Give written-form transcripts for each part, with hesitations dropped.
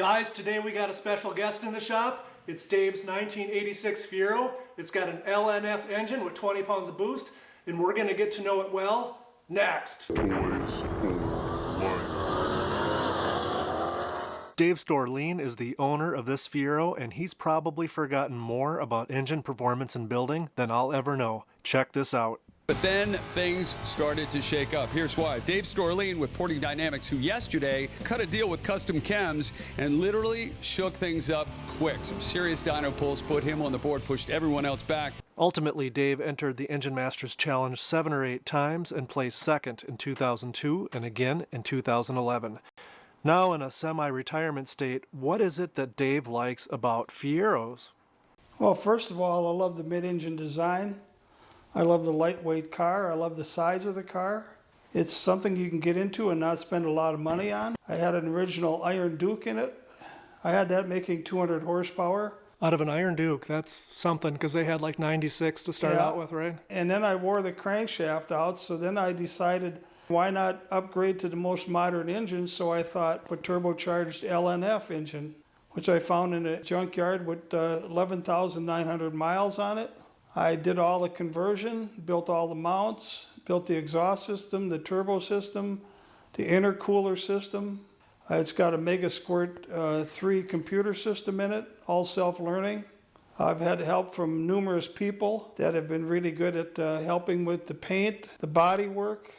Guys, today we got a special guest in the shop. It's Dave's 1986 Fiero. It's got an LNF engine with 20 pounds of boost, and we're going to get to know it well next. Toys for Life. Dave Storlien is the owner of this Fiero, and he's probably forgotten more about engine performance and building than I'll ever know. Check this out. But then things started to shake up. Here's why. Dave Storlien with Porting Dynamics, who yesterday cut a deal with Custom Chems and literally shook things up quick. Some serious dyno pulls put him on the board, pushed everyone else back. Ultimately, Dave entered the Engine Masters Challenge 7 or 8 times and placed second in 2002 and again in 2011. Now in a semi-retirement state, what is it that Dave likes about Fieros? Well, first of all, I love the mid-engine design. I love the lightweight car. I love the size of the car. It's something you can get into and not spend a lot of money on. I had an original Iron Duke in it. I had that making 200 horsepower. Out of an Iron Duke, that's something, because they had like 96 to start out with, right? And then I wore the crankshaft out, so then I decided why not upgrade to the most modern engine, so I thought a turbocharged LNF engine, which I found in a junkyard with 11,900 miles on it. I did all the conversion, built all the mounts, built the exhaust system, the turbo system, the intercooler system. It's got a Mega Squirt 3 computer system in it, all self-learning. I've had help from numerous people that have been really good at helping with the paint, the body work,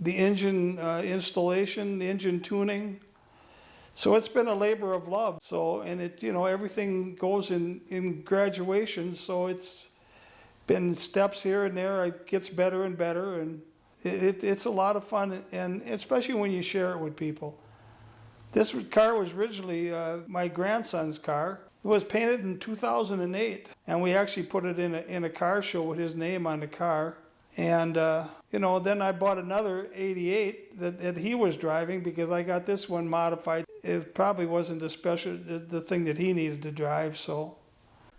the engine installation, the engine tuning. So it's been a labor of love. So, and it, everything goes in graduations, so it's been steps here and there. It gets better and better, and it's a lot of fun, and especially when you share it with people. This car was originally my grandson's car. It was painted in 2008, and we actually put it in a car show with his name on the car. And then I bought another 88 that he was driving, because I got this one modified. It probably wasn't the thing that he needed to drive, so.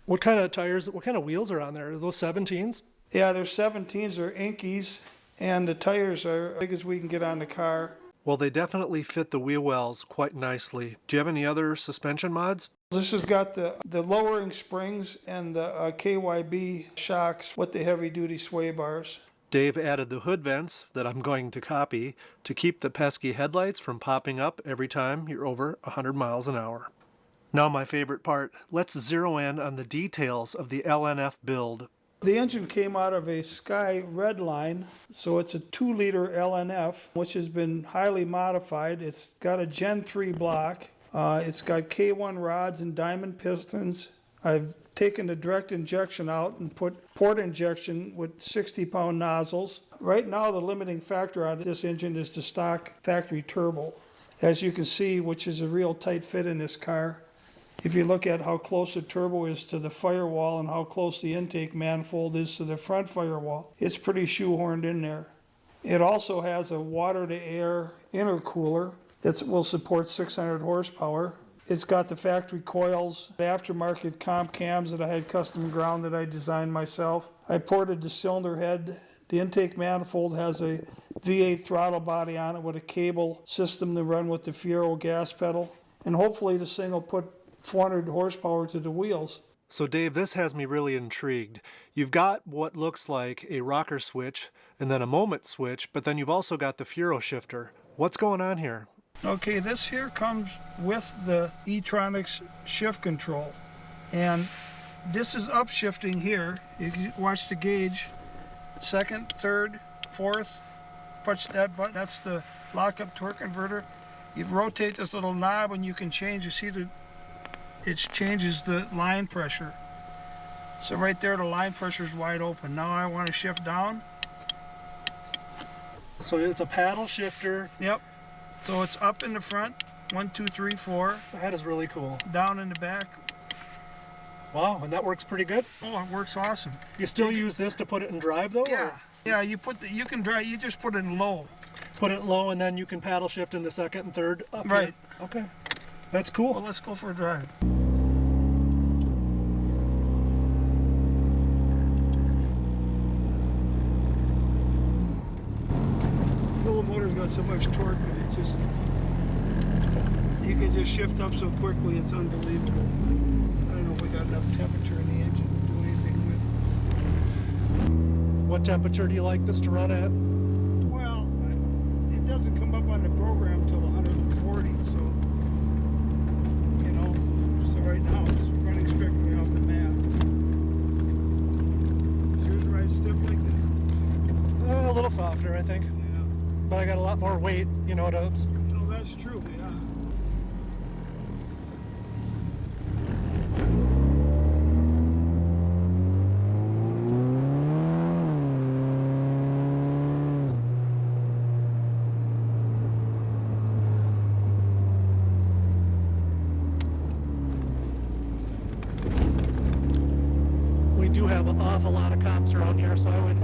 What kind of tires, what kind of wheels are on there? Are those 17s? Yeah, they're 17s, they're Inkies, and the tires are as big as we can get on the car. Well, they definitely fit the wheel wells quite nicely. Do you have any other suspension mods? This has got the lowering springs and the KYB shocks with the heavy-duty sway bars. Dave added the hood vents that I'm going to copy to keep the pesky headlights from popping up every time you're over 100 miles an hour. Now my favorite part, let's zero in on the details of the LNF build. The engine came out of a Sky Red line, so it's a 2-liter LNF, which has been highly modified. It's got a Gen 3 block. It's got K1 rods and diamond pistons. I've taken the direct injection out and put port injection with 60-pound nozzles. Right now, the limiting factor on this engine is the stock factory turbo, as you can see, which is a real tight fit in this car. If you look at how close the turbo is to the firewall and how close the intake manifold is to the front firewall, it's pretty shoehorned in there. It also has a water-to-air intercooler that will support 600 horsepower. It's got the factory coils, the aftermarket comp cams that I had custom ground that I designed myself. I ported the cylinder head. The intake manifold has a V8 throttle body on it with a cable system to run with the Fiero gas pedal. And hopefully this thing will put 400 horsepower to the wheels. So Dave, this has me really intrigued. You've got what looks like a rocker switch and then a moment switch, but then you've also got the Fiero shifter. What's going on here? Okay, this here comes with the e-tronics shift control. And this is upshifting here. You can watch the gauge. Second, third, fourth. Push that button. That's the lockup torque converter. You rotate this little knob and you can change. You see it changes the line pressure. So right there, the line pressure is wide open. Now I want to shift down. So it's a paddle shifter. Yep. So it's up in the front, 1, 2, 3, 4. That is really cool. Down in the back. Wow, and that works pretty good? Oh, it works awesome. You still use this to put it in drive though? Yeah. Or? Yeah, you can drive, you just put it in low. Put it low and then you can paddle shift into second and third up Right. Here. Okay. That's cool. Well, let's go for a drive. The little motor's got so much torque that it's just You can just shift up so quickly, it's unbelievable. I don't know if we got enough temperature in the engine to do anything with. What temperature do you like this to run at? Well, it doesn't come up on the program till 140, so, you know, so right now it's running strictly off the map. Is yours right stiff like this? A little softer, I think. Yeah. But I got a lot more weight, you know, to... No, that's true, yeah. We do have an awful lot of comps around here, so I would...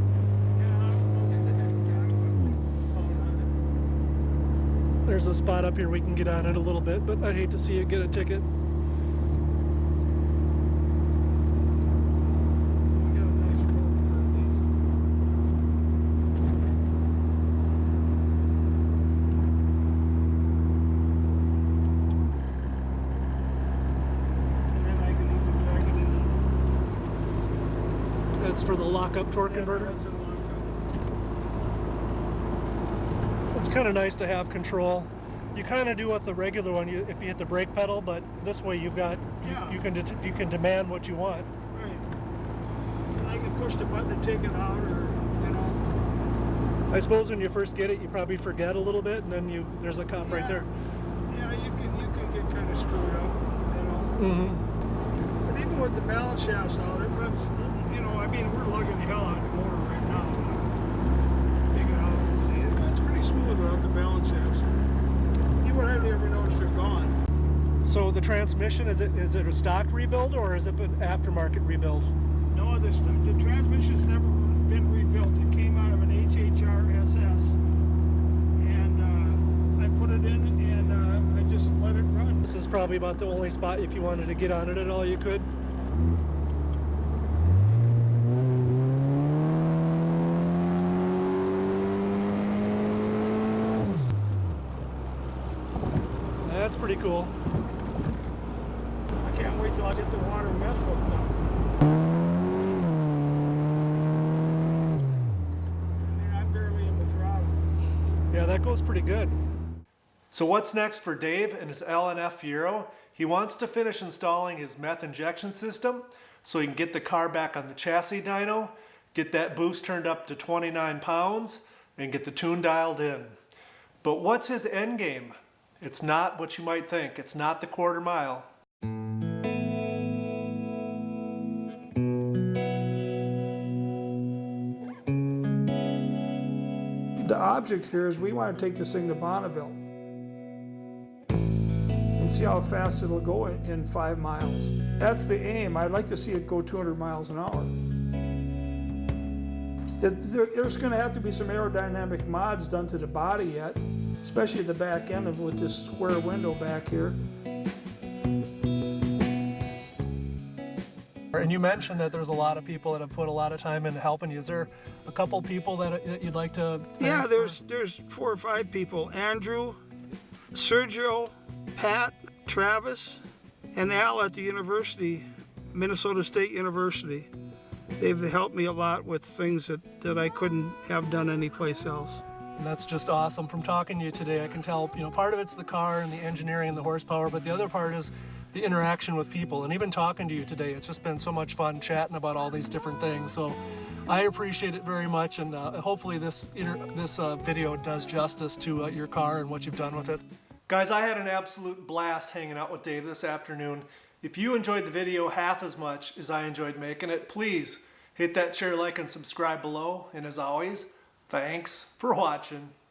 There's a spot up here we can get on it a little bit, but I'd hate to see it get a ticket. That's for the lockup torque converter. It's kind of nice to have control. You kind of do with the regular one if you hit the brake pedal, but this way you've got you can demand what you want. Right. And I can push the button to take it out, or you know. I suppose when you first get it, you probably forget a little bit, and then there's a comp right there. Yeah, you can get kind of screwed up, you know. Mm-hmm. But even with the balance shafts out, it runs. You know, I mean, we're lugging the hell out of the motor right now. You know? Take it out and see it. It's pretty smooth without the balance shafts in it. You would hardly ever notice they're gone. So the transmission, is it a stock rebuild or is it an aftermarket rebuild? No, the transmission's never been rebuilt. It came out of an HHR SS, and I put it in, and I just let it run. This is probably about the only spot if you wanted to get on it at all you could. That's pretty cool. I can't wait till I get the water meth hooked up. I mean, I'm barely in the throttle. Yeah, that goes pretty good. So what's next for Dave and his LNF Fiero? He wants to finish installing his meth injection system so he can get the car back on the chassis dyno, get that boost turned up to 29 pounds, and get the tune dialed in. But what's his end game? It's not what you might think. It's not the quarter mile. The object here is we want to take this thing to Bonneville and see how fast it'll go in 5 miles. That's the aim. I'd like to see it go 200 miles an hour. There's going to have to be some aerodynamic mods done to the body yet, especially the back end of with this square window back here. And you mentioned that there's a lot of people that have put a lot of time into helping you. Is there a couple people that you'd like to thank? Yeah, there's 4 or 5 people. Andrew, Sergio, Pat, Travis, and Al at the university, Minnesota State University. They've helped me a lot with things that I couldn't have done anyplace else. And that's just awesome. From talking to you today, I can tell, you know, part of it's the car and the engineering and the horsepower, but the other part is the interaction with people. And even talking to you today, it's just been so much fun chatting about all these different things. So I appreciate it very much, and hopefully this video does justice to your car and what you've done with it. Guys, I had an absolute blast hanging out with Dave this afternoon. If you enjoyed the video half as much as I enjoyed making it, please hit that share, like, and subscribe below. And as always, thanks for watching.